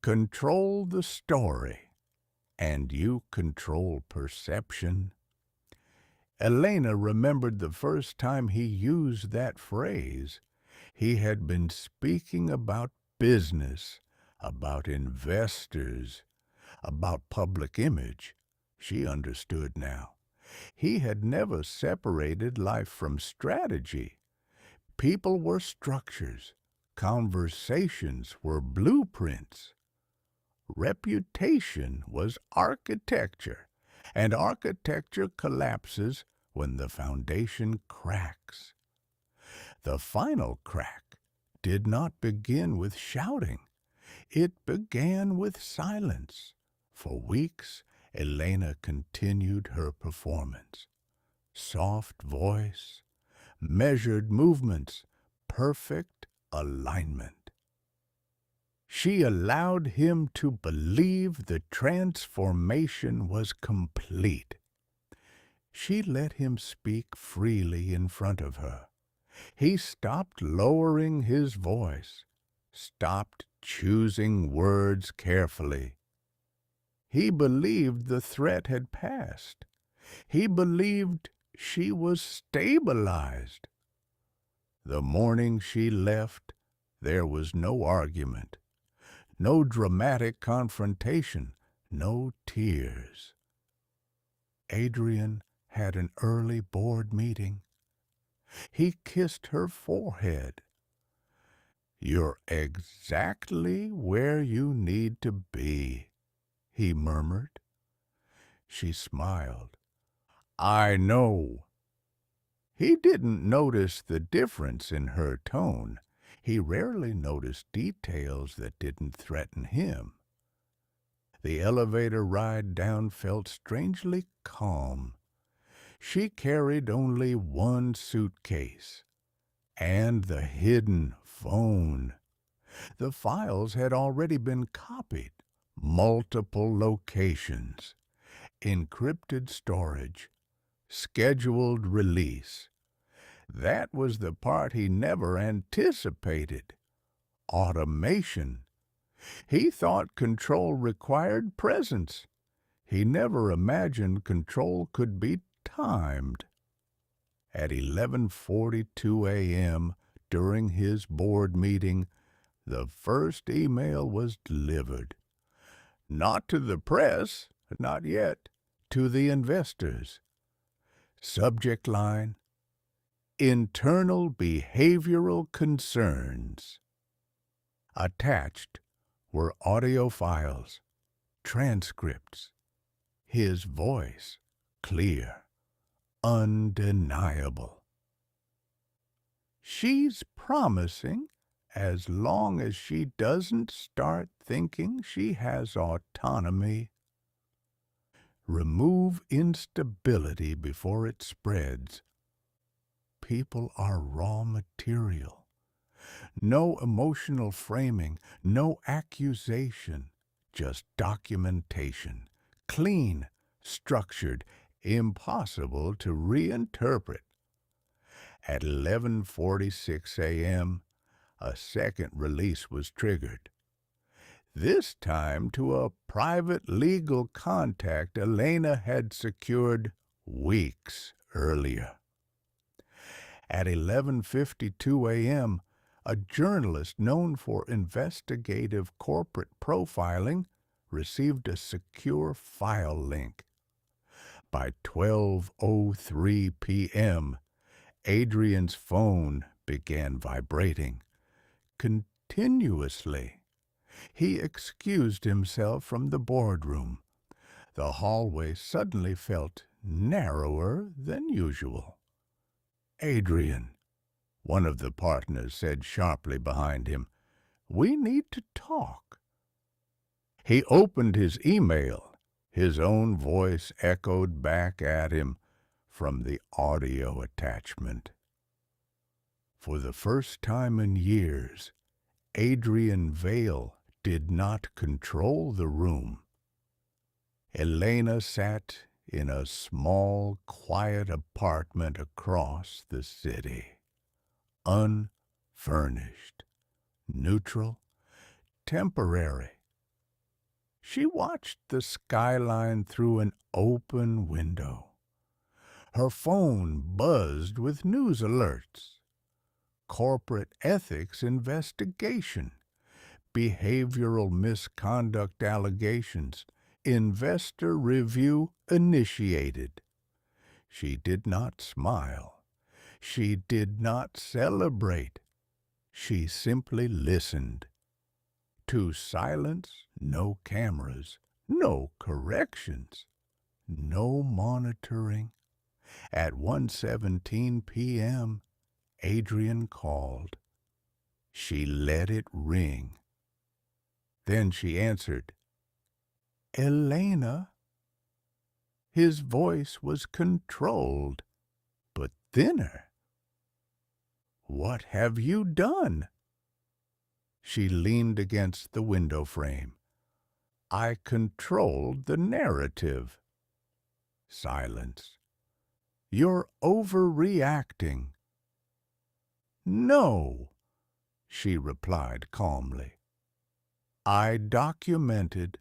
Control the story, and you control perception. Elena remembered the first time he used that phrase. He had been speaking about business, about investors, about public image. She understood now. He had never separated life from strategy. People were structures. Conversations were blueprints. Reputation was architecture, and architecture collapses when the foundation cracks. The final crack did not begin with shouting. It began with silence. For weeks, Elena continued her performance. Soft voice, measured movements, perfect alignment. She allowed him to believe the transformation was complete. She let him speak freely in front of her. He stopped lowering his voice, stopped choosing words carefully. He believed the threat had passed. He believed she was stabilized. The morning she left, there was no argument, no dramatic confrontation, no tears. Adrian had an early board meeting. He kissed her forehead. "You're exactly where you need to be," he murmured. She smiled. "I know." He didn't notice the difference in her tone. He rarely noticed details that didn't threaten him. The elevator ride down felt strangely calm. She carried only one suitcase and the hidden phone. The files had already been copied, multiple locations, encrypted storage, scheduled release. That was the part he never anticipated. Automation. He thought control required presence. He never imagined control could be timed. At 11:42 a.m., during his board meeting, the first email was delivered. Not to the press, not yet, to the investors. Subject line: Internal behavioral concerns. Attached were audio files, transcripts. His voice, clear, undeniable. "She's promising as long as she doesn't start thinking she has autonomy. Remove instability before it spreads. People are raw material. No emotional framing, no accusation, just documentation. Clean, structured, impossible to reinterpret." At 11:46 a.m., a second release was triggered. This time to a private legal contact Elena had secured weeks earlier. At 11:52 a.m., a journalist known for investigative corporate profiling received a secure file link. By 12:03 p.m., Adrian's phone began vibrating continuously. He excused himself from the boardroom. The hallway suddenly felt narrower than usual. "Adrian," one of the partners said sharply behind him, "we need to talk." He opened his email. His own voice echoed back at him from the audio attachment. For the first time in years, Adrian Vale did not control the room. Elena sat in a small, quiet apartment across the city, unfurnished, neutral, temporary. She watched the skyline through an open window. Her phone buzzed with news alerts. Corporate ethics investigation, behavioral misconduct allegations, investor review initiated. She did not smile. She did not celebrate. She simply listened. To silence, no cameras, no corrections, no monitoring. At 1:17 p.m., Adrian called. She let it ring. Then she answered, "Elena." His voice was controlled, but thinner. What have you done?" She leaned against the window frame. "I controlled the narrative." Silence. "You're overreacting." "No," she replied calmly. "I documented."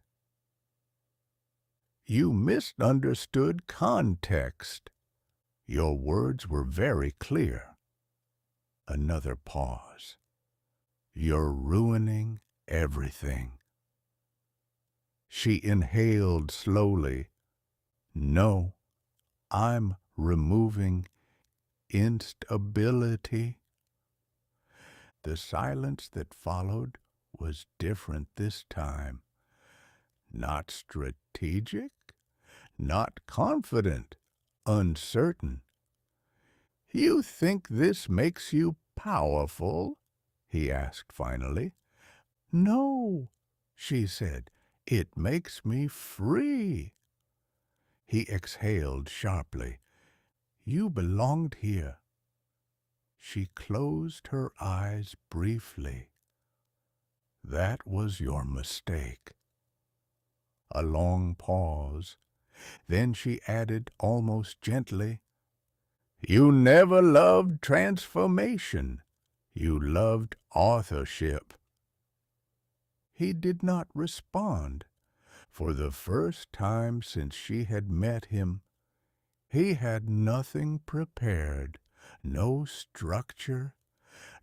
"You misunderstood context. Your words were very clear." Another pause. "You're ruining everything." She inhaled slowly. "No, I'm removing instability." The silence that followed was different this time. Not strategic, not confident, uncertain. "You think this makes you powerful?" he asked finally. "No," she said, "it makes me free." He exhaled sharply. "You belonged here." She closed her eyes briefly. "That was your mistake." A long pause. Then she added almost gently, "You never loved transformation. You loved authorship." He did not respond. For the first time since she had met him, he had nothing prepared, no structure,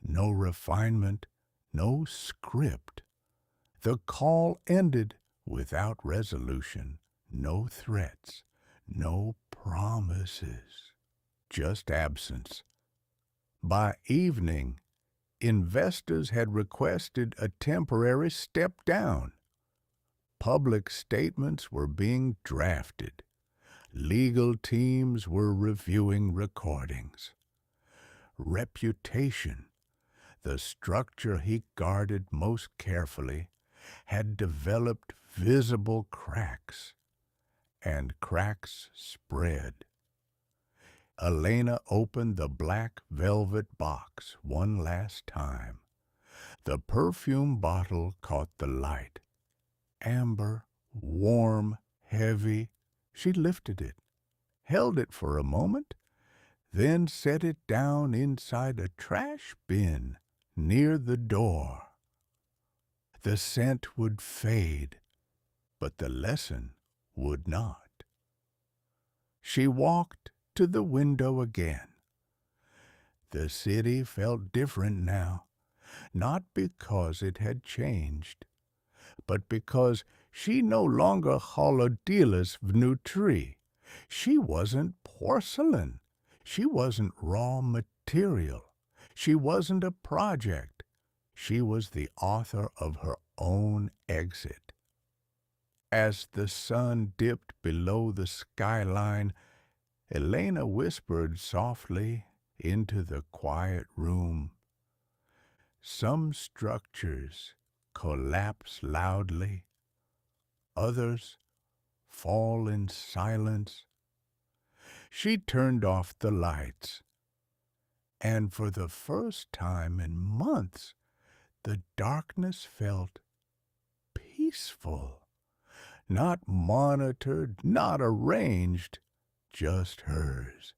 no refinement, no script. The call ended without resolution, no threats, no promises, just absence. By evening, investors had requested a temporary step down. Public statements were being drafted. Legal teams were reviewing recordings. Reputation, the structure he guarded most carefully, had developed visible cracks, and cracks spread. Elena opened the black velvet box one last time. The perfume bottle caught the light. Amber, warm, heavy. She lifted it, held it for a moment, then set it down inside a trash bin near the door. The scent would fade, but the lesson would not. She walked to the window again. The city felt different now, not because it had changed, but because she no longer holodilus vnutri. She wasn't porcelain. She wasn't raw material. She wasn't a project. She was the author of her own exit. As the sun dipped below the skyline, Elena whispered softly into the quiet room. Some structures collapse loudly, others fall in silence. She turned off the lights, and for the first time in months, the darkness felt peaceful, not monitored, not arranged, just hers.